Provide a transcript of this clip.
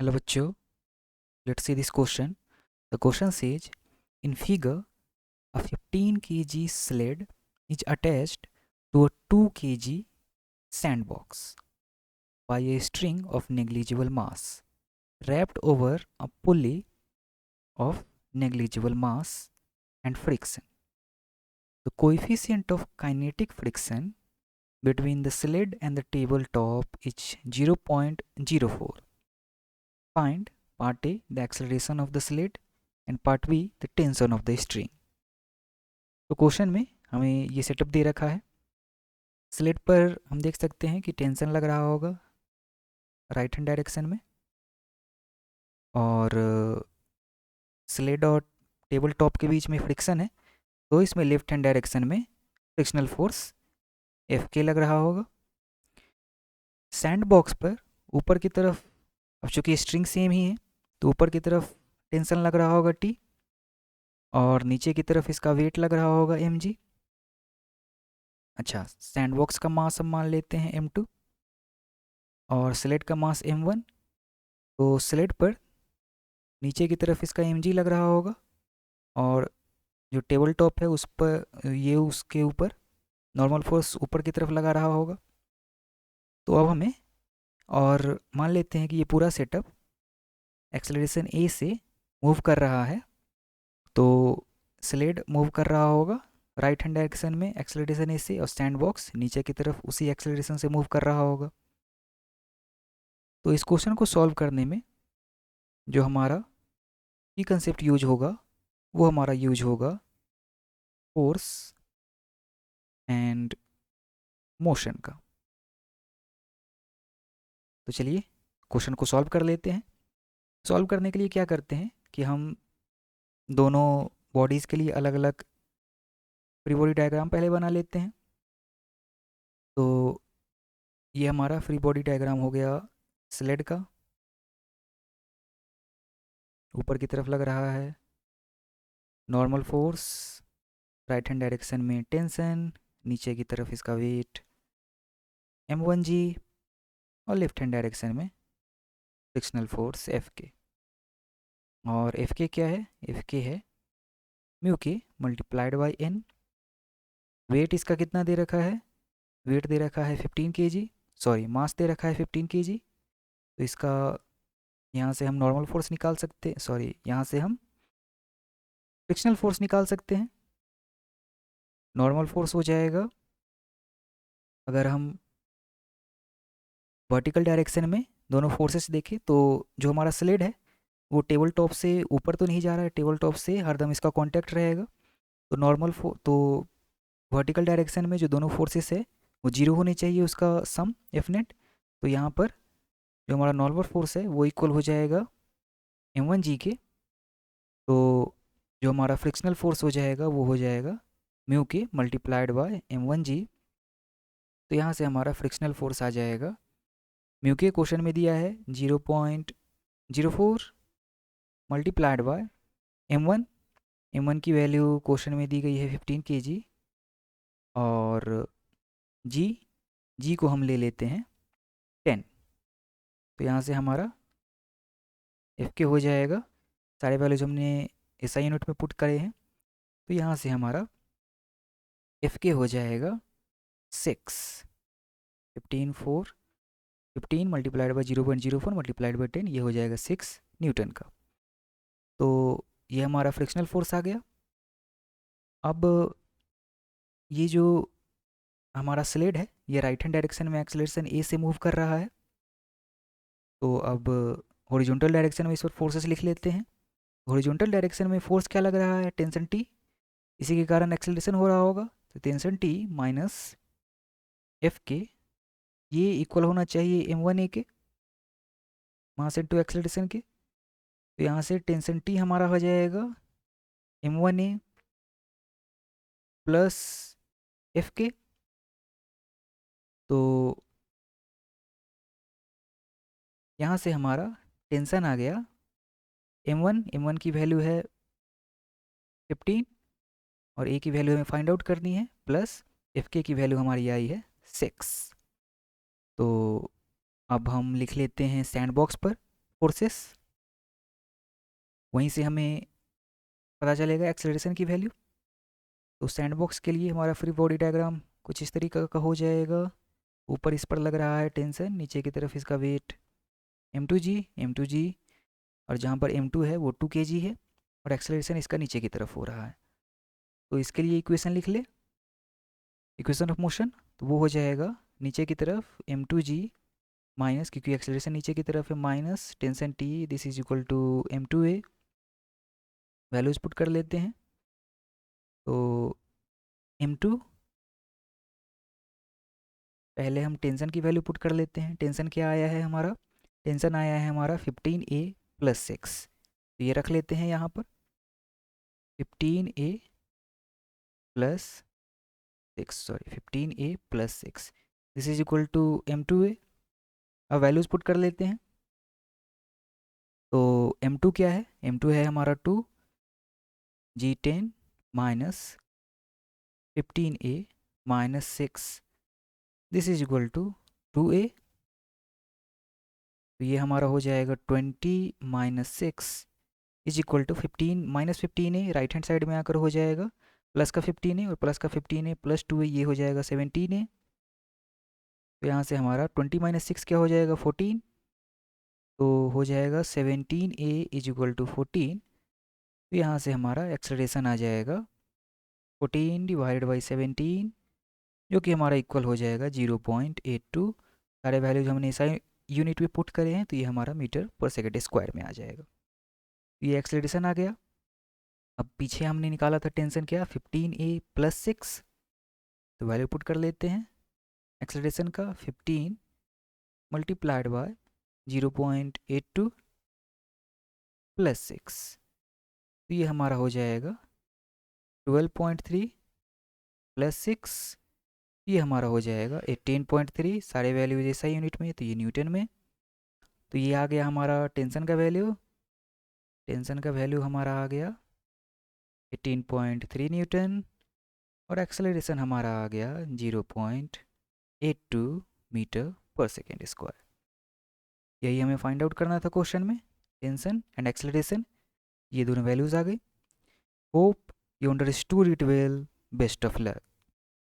Hello bachcho, let's see this question. The question says, in figure, a 15 kg sled is attached to a 2 kg sandbox by a string of negligible mass wrapped over a pulley of negligible mass and friction. The coefficient of kinetic friction between the sled and the tabletop is 0.04. Find part A the acceleration of the sled and part B the tension of the string. तो question में हमें ये setup दे रखा है। Slate पर हम देख सकते हैं कि टेंशन लग रहा होगा राइट हैंड डायरेक्शन में, और स्लेट और टेबल टॉप के बीच में फ्रिक्शन है, तो इसमें लेफ्ट हैंड डायरेक्शन में फ्रिक्शनल फोर्स एफ के लग रहा होगा। सैंड बॉक्स पर ऊपर की तरफ, अब चूंकि स्ट्रिंग सेम ही है तो ऊपर की तरफ टेंशन लग रहा होगा टी, और नीचे की तरफ इसका वेट लग रहा होगा एम जी। अच्छा, सैंड बॉक्स का मास हम मान लेते हैं m2 और स्लेट का मास m1। तो स्लेट पर नीचे की तरफ इसका mg लग रहा होगा, और जो टेबल टॉप है उस पर ये उसके ऊपर नॉर्मल फोर्स ऊपर की तरफ लगा रहा होगा। तो अब हमें और मान लेते हैं कि ये पूरा सेटअप एक्सेलरेशन ए से मूव कर रहा है, तो स्लेड मूव कर रहा होगा राइट हैंड डायरेक्शन में एक्सेलरेशन ए से, और स्टैंड बॉक्स नीचे की तरफ उसी एक्सेलरेशन से मूव कर रहा होगा। तो इस क्वेश्चन को सॉल्व करने में जो हमारा की कंसेप्ट यूज होगा वो हमारा यूज होगा फोर्स एंड मोशन का। तो चलिए क्वेश्चन को सॉल्व कर लेते हैं। सॉल्व करने के लिए क्या करते हैं कि हम दोनों बॉडीज़ के लिए अलग अलग फ्री बॉडी डायग्राम पहले बना लेते हैं। तो ये हमारा फ्री बॉडी डायग्राम हो गया स्लेड का, ऊपर की तरफ लग रहा है normal force, right hand direction में टेंशन, नीचे की तरफ इसका वेट m1g, और लेफ्ट हैंड डायरेक्शन में फ्रिक्शनल फोर्स एफ के। और एफ के क्या है? एफ के है म्यू के मल्टीप्लाइड बाई एन। वेट इसका कितना दे रखा है? वेट दे रखा है 15 kg, सॉरी मास दे रखा है 15 kg। तो इसका यहाँ से हम नॉर्मल फोर्स निकाल सकते हैं, सॉरी यहाँ से हम फ्रिक्शनल फोर्स निकाल सकते हैं। नॉर्मल फोर्स हो जाएगा, अगर हम वर्टिकल डायरेक्शन में दोनों फोर्सेस देखें तो जो हमारा स्लेड है वो टेबल टॉप से ऊपर तो नहीं जा रहा है, टेबल टॉप से हरदम इसका कांटेक्ट रहेगा। तो तो वर्टिकल डायरेक्शन में जो दोनों फोर्सेस है वो जीरो होने चाहिए, उसका सम एफ नेट। तो यहाँ पर जो हमारा नॉर्मल फोर्स है वो इक्वल हो जाएगा m1g के। तो जो हमारा फ्रिक्शनल फोर्स हो जाएगा वो हो जाएगा म्यू के मल्टीप्लाइड बाय m1g। तो यहाँ से हमारा फ्रिक्शनल फोर्स आ जाएगा, म्यू के क्वेश्चन में दिया है 0.04 मल्टीप्लाइड बाय m1। m1 की वैल्यू क्वेश्चन में दी गई है 15 kg, और जी को हम ले लेते हैं 10। तो यहाँ से हमारा एफ के हो जाएगा, सारे वैल्यूज हमने एसआई यूनिट में पुट करे हैं। तो यहाँ से हमारा एफ के हो जाएगा 6, 15 मल्टीप्लाइड बाई 0.04 मल्टीप्लाइड बाई 10, ये हो जाएगा 6 न्यूटन का। तो ये हमारा फ्रिक्शनल फोर्स आ गया। अब ये जो हमारा स्लेड है ये राइट हैंड डायरेक्शन में एक्सेलरेशन ए से मूव कर रहा है। तो अब हॉरिजॉन्टल डायरेक्शन में इस पर फोर्सेस लिख लेते हैं। हॉरिजॉन्टल डायरेक्शन में फोर्स क्या लग रहा है? टेंशन टी, इसी के कारण एक्सेलरेशन हो रहा होगा। तो टेंशन टी माइनस एफ के, ये इक्वल होना चाहिए m1a के, मास इनटू एक्सेलरेशन के। तो यहाँ से टेंशन टी हमारा हो जाएगा m1a प्लस एफ के। तो यहाँ से हमारा टेंशन आ गया m1 की वैल्यू है 15, और ए की वैल्यू हमें फाइंड आउट करनी है, प्लस एफ के की वैल्यू हमारी आई है 6। तो अब हम लिख लेते हैं सैंड बॉक्स पर फोर्सेस, वहीं से हमें पता चलेगा एक्सेलरेशन की वैल्यू। तो सैंडबॉक्स के लिए हमारा फ्री बॉडी डायग्राम कुछ इस तरीके का हो जाएगा। ऊपर इस पर लग रहा है टेंशन, नीचे की तरफ इसका वेट m2g, और जहाँ पर m2 है वो 2 kg है, और एक्सेलरेशन इसका नीचे की तरफ हो रहा है। तो इसके लिए इक्वेशन लिख ले, इक्वेशन ऑफ मोशन। तो वो हो जाएगा नीचे की तरफ m2g माइनस, क्योंकि एक्सेलरेशन नीचे की तरफ है, minus tension t, this is equal to m2a। Values put कर लेते हैं। तो m2, पहले हम टेंशन की वैल्यू पुट कर लेते हैं। टेंशन क्या आया है हमारा, टेंशन आया है हमारा 15a प्लस 6। तो ये रख लेते हैं यहाँ पर 15a plus 6, sorry 15a plus 6, this is equal to m2a। अब वैल्यूज पुट कर लेते हैं। तो m2 क्या है, m2 है हमारा 2 g10 minus 15a minus 6, this is equal to 2a। तो ये हमारा हो जाएगा 20 minus 6 is equal to 15 minus 15a, right hand side में आकर हो जाएगा प्लस का 15a, और प्लस का 15a प्लस 2a, ये हो जाएगा 17a। तो यहाँ से हमारा 20 माइनस 6 क्या हो जाएगा 14, तो हो जाएगा 17a इज इक्वल टू 14। तो यहाँ से हमारा एक्सेलरेशन आ जाएगा 14 डिवाइड बाई 17, जो कि हमारा इक्वल हो जाएगा 0.82। सारे वैल्यूज हमने ऐसा यूनिट में पुट करे हैं, तो ये हमारा मीटर पर सेकेंड स्क्वायर में आ जाएगा। ये एक्सेलरेशन आ गया। अब पीछे हमने निकाला था टेंशन क्या, 15a प्लस 6, तो वैल्यू पुट कर लेते हैं एक्सेलरेशन का, 15 मल्टीप्लाइड बाय 0.82 प्लस 6, तो ये हमारा हो जाएगा 12.3 प्लस 6, ये हमारा हो जाएगा 18.3। सारे वैल्यू जैसा यूनिट में, तो ये न्यूटन में। तो ये आ गया हमारा टेंशन का वैल्यू, टेंशन का वैल्यू हमारा आ गया 18.3 न्यूटन, और एक्सेलरेशन हमारा आ गया 0.82 मीटर पर सेकेंड स्क्वायर। यही हमें फाइंड आउट करना था क्वेश्चन में, टेंशन एंड एक्सेलरेशन, ये दोनों वैल्यूज़ आ गई। Hope you understood it well, best of luck.